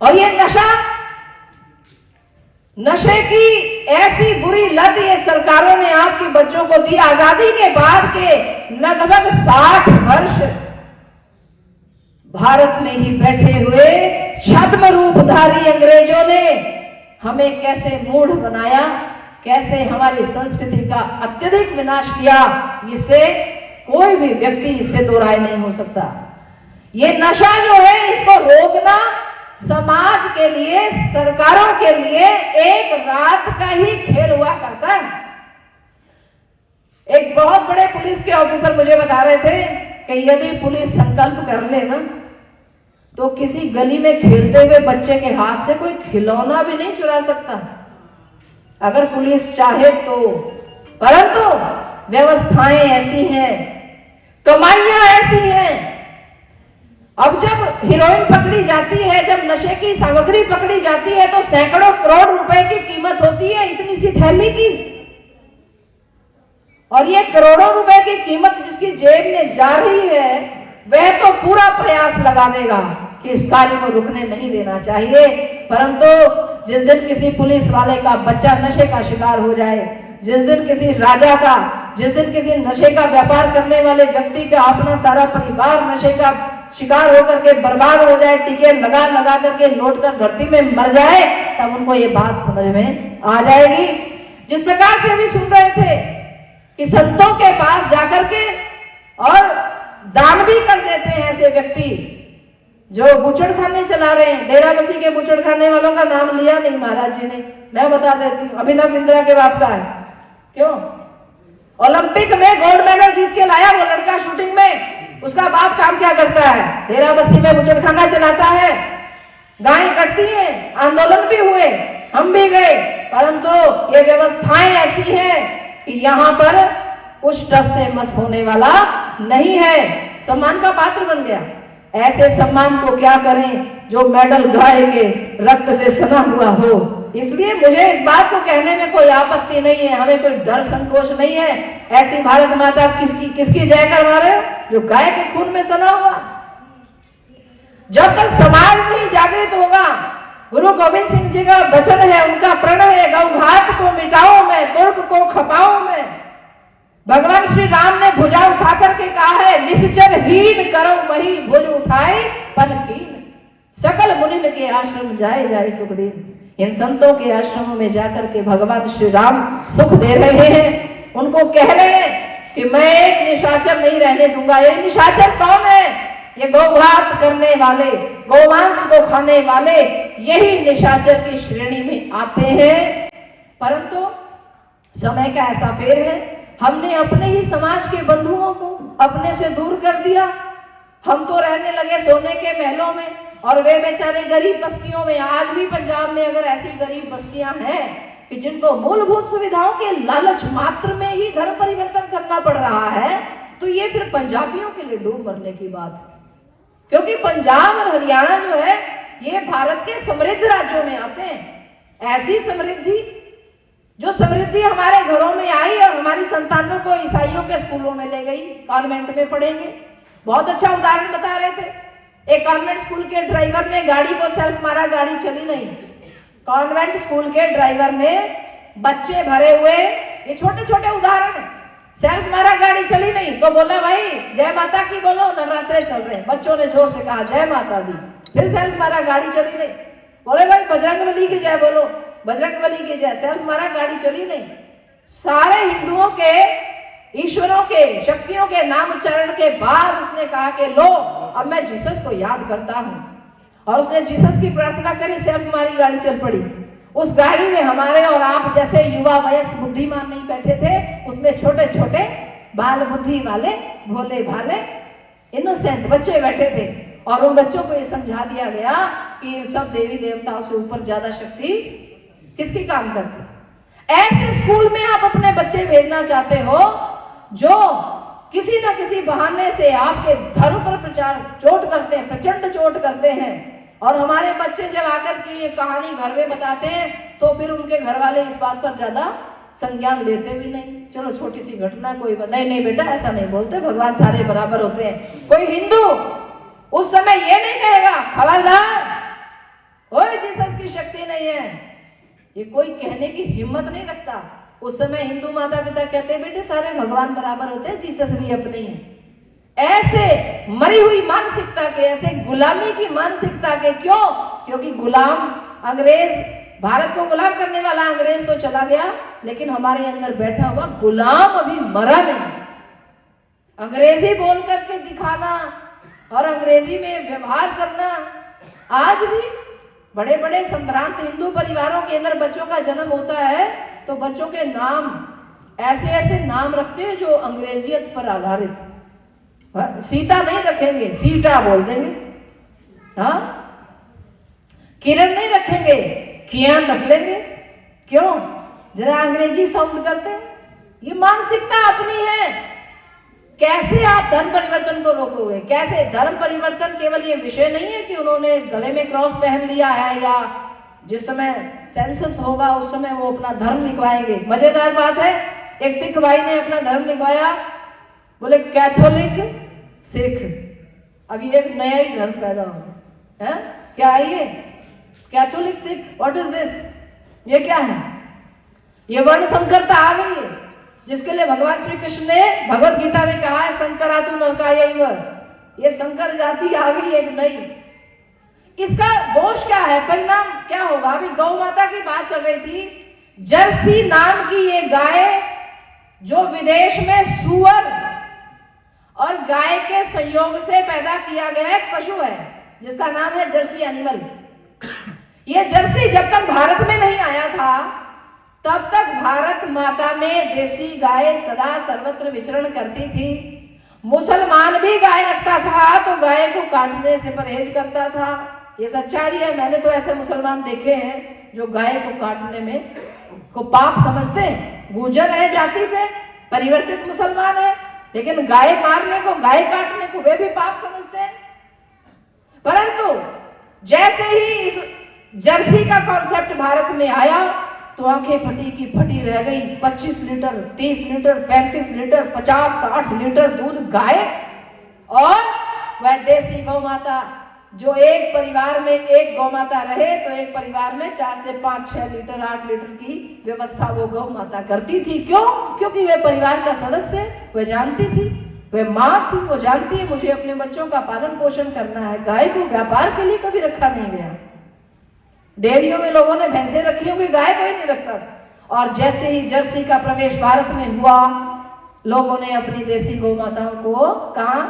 और ये नशे की ऐसी बुरी लत ये सरकारों ने आपके बच्चों को दी। आजादी के बाद के लगभग 60 वर्ष भारत में ही बैठे हुए छद्म रूपधारी अंग्रेजों ने हमें कैसे मूढ़ बनाया, कैसे हमारी संस्कृति का अत्यधिक विनाश किया, इससे कोई भी व्यक्ति इससे दो राय नहीं हो सकता। ये नशा जो है इसको रोकना समाज के लिए, सरकारों के लिए एक रात का ही खेल हुआ करता है। एक बहुत बड़े पुलिस के ऑफिसर मुझे बता रहे थे कि यदि पुलिस संकल्प कर ले ना तो किसी गली में खेलते हुए बच्चे के हाथ से कोई खिलौना भी नहीं चुरा सकता, अगर पुलिस चाहे तो। परंतु व्यवस्थाएं ऐसी हैं, कमाइयां ऐसी हैं। अब जब हीरोइन पकड़ी जाती है, जब नशे की सामग्री पकड़ी जाती है तो सैकड़ों करोड़ रुपए की कीमत होती है इतनी सी थैली की। और ये करोड़ों रुपए की कीमत जिसकी जेब में जा रही है वह तो पूरा प्रयास लगा देगा कि इस कार्य को रुकने नहीं देना चाहिए। परंतु जिस दिन किसी पुलिस वाले का बच्चा नशे का शिकार हो जाए, जिस दिन किसी राजा का, जिस दिन किसी नशे का व्यापार करने वाले व्यक्ति का अपना सारा परिवार नशे का शिकार होकर के बर्बाद हो जाए, टीके लगा लगा करके लौट कर धरती में मर जाए, तब उनको ये बात समझ में आ जाएगी। जिस प्रकार से अभी सुन रहे थे कि संतों के पास जाकर के और दान भी कर देते हैं ऐसे व्यक्ति जो बुचड़खाने चला रहे हैं। डेरा बसी के बुचड़खाने वालों का नाम लिया नहीं महाराज जी ने, मैं बता देती हूँ। अभिनव इंदिरा के बाप का है। क्यों? ओलंपिक में गोल्ड मेडल जीत के लाया वो लड़का शूटिंग में, उसका बाप काम क्या करता है? डेरा बसी में बुचड़खाना चलाता है। गायें कटती है, आंदोलन भी हुए, हम भी गए, परंतु ये व्यवस्थाएं ऐसी हैं कि यहाँ पर कुछ टस से मस होने वाला नहीं है, सम्मान का पात्र बन गया। ऐसे सम्मान को क्या करें जो मेडल गाएंगे रक्त से सना हुआ हो। इसलिए मुझे इस बात को कहने में कोई आपत्ति नहीं है, हमें कोई डर संकोच नहीं है। ऐसी भारत माता किसकी जय करवा रहे हो? जो गाय के खून में सना हुआ। जब तक समाज नहीं जागृत होगा, गुरु गोविंद सिंह जी का वचन है, उनका प्रण है, गौघात को मिटाओ में, तुर्क को खपाओ में। भगवान श्री राम ने भुजा उठा करके कहा है, निश्चर हीन करो वही भुज उठाए पन कीन। सकल मुनिन के आश्रम जाए जाए सुख दिन। इन संतों के आश्रमों में जाकर के भगवान श्री राम सुख दे रहे हैं। उनको कह रहे हैं कि मैं एक निशाचर नहीं रहने दूंगा। ये निशाचर कौन है? ये गौघात करने वाले, गौमांस को खाने वाले, यही निशाचर की श्रेणी में आते हैं। परंतु समय का ऐसा फेर है, हमने अपने ही समाज के बंधुओं को अपने से दूर कर दिया। हम तो रहने लगे सोने के महलों में और वे बेचारे गरीब बस्तियों में। आज भी पंजाब में अगर ऐसी गरीब बस्तियां हैं कि जिनको मूलभूत सुविधाओं के लालच मात्र में ही धर्म परिवर्तन करना पड़ रहा है, तो ये फिर पंजाबियों के लिए डूब मरने की बात है। क्योंकि पंजाब और हरियाणा जो है ये भारत के समृद्ध राज्यों में आते हैं। ऐसी समृद्धि, जो समृद्धि हमारे घरों में आई और हमारी संतानों को ईसाइयों के स्कूलों में ले गई, कॉन्वेंट में पढ़ेंगे। बहुत अच्छा उदाहरण बता रहे थे, एक कॉन्वेंट स्कूल के ड्राइवर ने गाड़ी को सेल्फ मारा, गाड़ी चली नहीं। कॉन्वेंट स्कूल के ड्राइवर ने बच्चे भरे हुए, ये छोटे छोटे उदाहरण, सेल्फ मारा, गाड़ी चली नहीं, तो बोला भाई जय माता की बोलो, नवरात्रे चल रहे हैं। बच्चों ने जोर से कहा जय माता दी, फिर सेल्फ मारा, गाड़ी चली नहीं। बोले भाई बजरंगबली की जय बोलो, बजरंगबली की जय, सेल्फ मारा, गाड़ी चली नहीं। सारे हिंदुओं के, ईश्वरों के, शक्तियों के नाम उच्चारण के बाद उसने कहा कि लो अब मैं जीसस को याद करता हूं, और उसने जीसस की प्रार्थना करी, सेल्फ मारी, गाड़ी चल पड़ी। उस गाड़ी में हमारे और आप जैसे युवा वयस्क बुद्धिमान नहीं बैठे थे, उसमें छोटे छोटे बाल बुद्धि वाले, भोले भाले, इनोसेंट बच्चे बैठे थे। और उन बच्चों को ये समझा दिया गया कि इन सब देवी देवताओं से ऊपर ज्यादा शक्ति किसकी काम करती। ऐसे स्कूल में आप अपने बच्चे भेजना चाहते हो जो किसी न किसी बहाने से आपके धर्म पर प्रचार चोट करते हैं, प्रचंड चोट करते हैं। और हमारे बच्चे जब आकर की ये कहानी घर में बताते हैं तो फिर उनके घर वाले इस बात पर ज्यादा संज्ञान लेते भी नहीं। चलो छोटी सी घटना, कोई नहीं नहीं बेटा ऐसा नहीं बोलते, भगवान सारे बराबर होते हैं। कोई हिंदू उस समय ये नहीं कहेगा खबरदार ओ शक्ति नहीं है, ये कोई कहने की हिम्मत नहीं रखता। उस समय हिंदू माता पिता कहते बेटे सारे भगवान बराबर होते हैं, जीसस भी अपने हैं। ऐसे मरी हुई मानसिकता के, ऐसे गुलामी की मानसिकता के, क्यों? क्योंकि गुलाम अंग्रेज, भारत को गुलाम करने वाला अंग्रेज तो चला गया, लेकिन हमारे अंदर बैठा हुआ गुलाम अभी मरा नहीं। अंग्रेजी बोल करके दिखाना और अंग्रेजी में व्यवहार करना, आज भी बड़े बड़े संभ्रांत हिंदू परिवारों के अंदर बच्चों का जन्म होता है तो बच्चों के नाम ऐसे ऐसे नाम रखते हैं जो अंग्रेजियत पर आधारित। सीता नहीं रखेंगे, सीटा बोल देंगे। हाँ, किरण नहीं रखेंगे, कियान रख लेंगे। क्यों? जरा अंग्रेजी साउंड करते हैं। ये मानसिकता अपनी है। कैसे आप धर्म परिवर्तन को रोकोगे? कैसे? धर्म परिवर्तन केवल ये विषय नहीं है कि उन्होंने गले में क्रॉस पहन लिया है या जिस समय सेंसस होगा उस समय वो अपना धर्म लिखवाएंगे। मजेदार बात है, एक सिख भाई ने अपना धर्म लिखवाया, बोले कैथोलिक सिख। अब ये एक नया ही धर्म पैदा हो गया है। क्या है ये? Catholic Sikh, what is this? ये क्या है? ये वर्ण संकरता आ गई है, जिसके लिए भगवान श्री कृष्ण ने भगवत गीता में कहा है संकरातु नरकायैव। ये संकर जाति आ गई एक नई। इसका दोष क्या है? परिणाम क्या होगा? अभी गौ माता की बात चल रही थी। जर्सी नाम की ये गाय जो विदेश में सुअर और गाय के संयोग से पैदा किया गया एक पशु है जिसका नाम है जर्सी एनिमल। ये जर्सी जब तक भारत में नहीं आया था तब तक भारत माता में देसी गाय सदा सर्वत्र विचरण करती थी। मुसलमान भी गाय रखता था तो गाय को काटने से परहेज करता था। ये सच्चाई है। मैंने तो ऐसे मुसलमान देखे हैं जो गाय को काटने में को पाप समझते हैं। गुर्जर है जाति से, परिवर्तित मुसलमान है, लेकिन गाय मारने को, गाय काटने को वे भी पाप समझते हैं। परंतु जैसे ही इस जर्सी का कॉन्सेप्ट भारत में आया तो आंखें फटी की फटी रह गई। 25 लीटर, 30 लीटर, 35 लीटर, 50-60 लीटर दूध गाय, और वह देसी गौ माता जो एक परिवार में एक गौ माता रहे तो एक परिवार में 4 से 5-6 लीटर, 8 लीटर की व्यवस्था वो गौ माता करती थी। क्यों? क्योंकि वे परिवार का सदस्य, वह जानती थी, वह माँ थी, वो जानती है मुझे अपने बच्चों का पालन पोषण करना है। गाय को व्यापार के लिए कभी रखा नहीं गया। डेयरियों में लोगों ने भैंसे रखी होंगी, गाय कोई नहीं रखता था। और जैसे ही जर्सी का प्रवेश भारत में हुआ, लोगों ने अपनी देसी गौ माताओं को कहा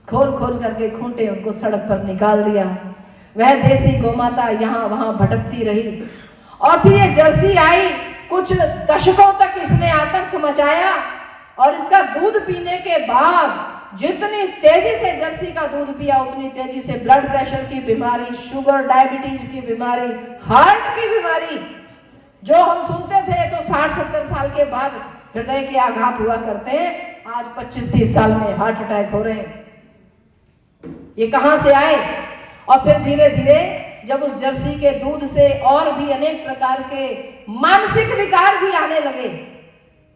खोल खोल करके खूंटे उनको सड़क पर निकाल दिया। वह देसी गौ माता यहाँ वहां भटकती रही। और फिर ये जर्सी आई, कुछ दशकों तक इसने आतंक मचाया, और इसका दूध पीने के बाद जितनी तेजी से जर्सी का दूध पिया उतनी तेजी से ब्लड प्रेशर की बीमारी, शुगर, डायबिटीज की बीमारी, हार्ट की बीमारी, जो हम सुनते थे तो 60-70 साल के बाद हृदय के आघात हुआ करते हैं, आज 25-30 साल में हार्ट अटैक हो रहे हैं। ये कहां से आए? और फिर धीरे धीरे जब उस जर्सी के दूध से और भी अनेक प्रकार के मानसिक विकार भी आने लगे।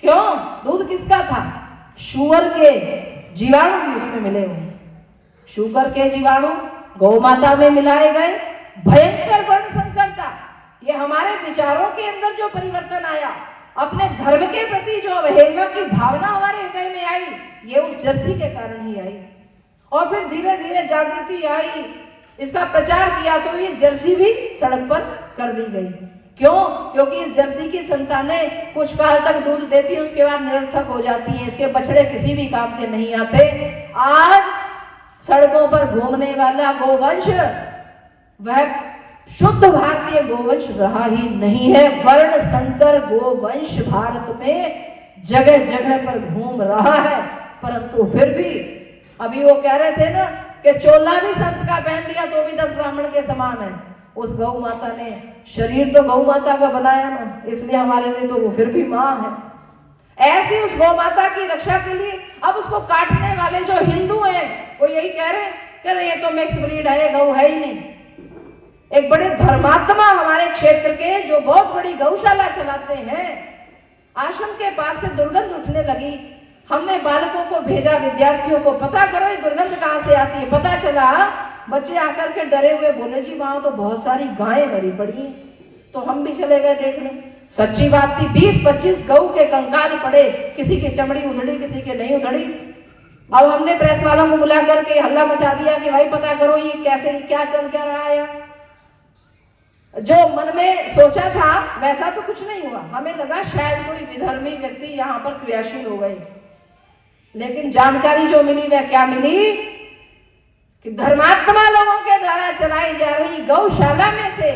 क्यों? दूध किसका था? शुगर के जीवाणु भी उसमें मिले हुए। शुगर के जीवाणु गौ माता में मिलाए गए। भयंकर वर्ण संकरता। ये हमारे विचारों के अंदर जो परिवर्तन आया, अपने धर्म के प्रति जो अवहेलना की भावना हमारे हृदय में आई, ये उस जर्सी के कारण ही आई। और फिर धीरे धीरे जागृति आई, इसका प्रचार किया तो ये जर्सी भी सड़क पर कर दी गई। क्यों? क्योंकि इस जर्सी की संतानें कुछ काल तक दूध देती हैं, उसके बाद निरर्थक हो जाती हैं। इसके बछड़े किसी भी काम के नहीं आते। आज सड़कों पर घूमने वाला गोवंश वह शुद्ध भारतीय गोवंश रहा ही नहीं है। वर्ण संकर गोवंश भारत में जगह जगह पर घूम रहा है। परंतु फिर भी अभी वो कह रहे थे ना कि चोला भी संत का पहन लिया तो भी 10 ब्राह्मण के समान है। उस गौ माता ने शरीर तो गौ माता का बनाया ना, इसलिए हमारे लिए तो वो फिर भी माँ है। ऐसी उस गौ माता की रक्षा के लिए अब उसको काटने वाले जो हिंदू हैं वो यही कह रहे हैं कि ये तो मिक्स ब्रीड है, गौ है ही नहीं। एक बड़े धर्मात्मा हमारे क्षेत्र के जो बहुत बड़ी गौशाला चलाते हैं, आश्रम के पास से दुर्गंध उठने लगी। हमने बालकों को भेजा, विद्यार्थियों को, पता करो ये दुर्गंध कहाँ से आती है। पता चला बच्चे आकर के डरे हुए बोले जी वहां तो बहुत सारी गायें मरी पड़ी हैं। तो हम भी चले गए देखने। सच्ची बात थी, 20-25 गऊ के कंकाल पड़े, किसी की चमड़ी उधड़ी, किसी के नहीं उधड़ी। अब हमने प्रेस वालों को बुला करके हल्ला मचा दिया कि भाई पता करो ये कैसे, क्या चल क्या रहा है। जो मन में सोचा था वैसा तो कुछ नहीं हुआ। हमें लगा शायद कोई विधर्मी व्यक्ति यहाँ पर क्रियाशील हो गए, लेकिन जानकारी जो मिली वह क्या मिली कि धर्मात्मा लोगों के द्वारा चलाई जा रही गौशाला में से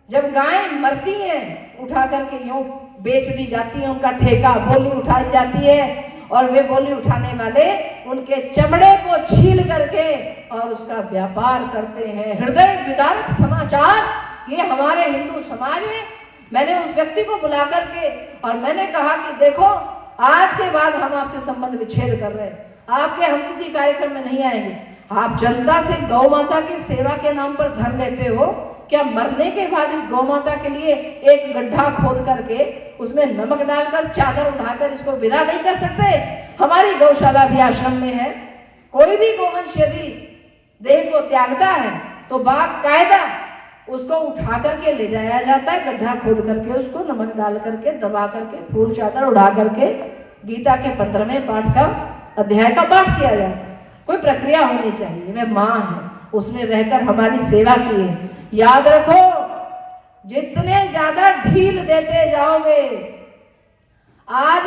जब गायें मरती हैं उठा करके यूं बेच दी जाती है, उनका ठेका बोली उठाई जाती है और वे बोली उठाने वाले उनके चमड़े को छील करके और उसका व्यापार करते हैं। हृदय विदारक समाचार ये हमारे हिंदू समाज में। मैंने उस व्यक्ति को बुला करके और मैंने कहा कि देखो आज के बाद हम आपसे संबंध विच्छेद कर रहे हैं, आपके हम किसी कार्यक्रम में नहीं आएंगे। आप जनता से गौ माता की सेवा के नाम पर धन लेते हो, क्या मरने के बाद इस गौ माता के लिए एक गड्ढा खोद करके उसमें नमक डालकर चादर उठाकर इसको विदा नहीं कर सकते? हमारी गौशाला भी आश्रम में है। कोई भी गोवंश यदि देह को त्यागता है तो बाकायदा उसको उठा करके ले जाया जाता है, गड्ढा खोद करके उसको नमक डाल करके दबा करके फूल चादर उड़ा करके गीता के 15वें पाठ का अध्याय का पाठ किया जाता है। कोई प्रक्रिया होनी चाहिए। वह माँ है, उसने रहकर हमारी सेवा की है। याद रखो, जितने ज्यादा ढील देते जाओगे, आज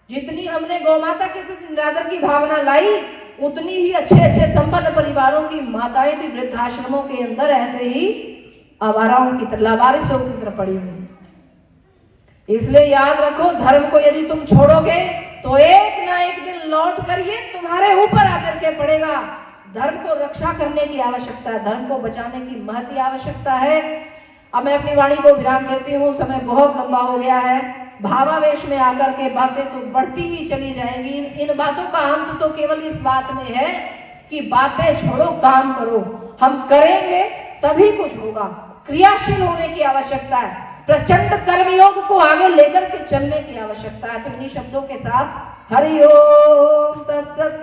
जितनी हमने गौ माता के प्रति निरादर की भावना लाई, उतनी ही अच्छे अच्छे संपन्न परिवारों की माताएं भी वृद्धाश्रमों के अंदर ऐसे ही आवाराओं की तरह, लावारिसों की तरह पड़ी हुई। इसलिए याद रखो, धर्म को यदि तुम छोड़ोगे तो एक ना एक दिन लौट कर ये तुम्हारे ऊपर आकर के पड़ेगा। धर्म को रक्षा करने की आवश्यकता है, धर्म को बचाने की महती आवश्यकता है। अब मैं अपनी वाणी को विराम देती हूँ, समय बहुत लंबा हो गया है। भावावेश में आकर के बातें तो बढ़ती ही चली जाएंगी। इन बातों का अंत तो केवल इस बात में है कि बातें छोड़ो, काम करो। हम करेंगे तभी कुछ होगा। क्रियाशील होने की आवश्यकता है, प्रचंड कर्मयोग को आगे लेकर के चलने की आवश्यकता है। तो इन्हीं शब्दों के साथ हरि ओम तत्सत।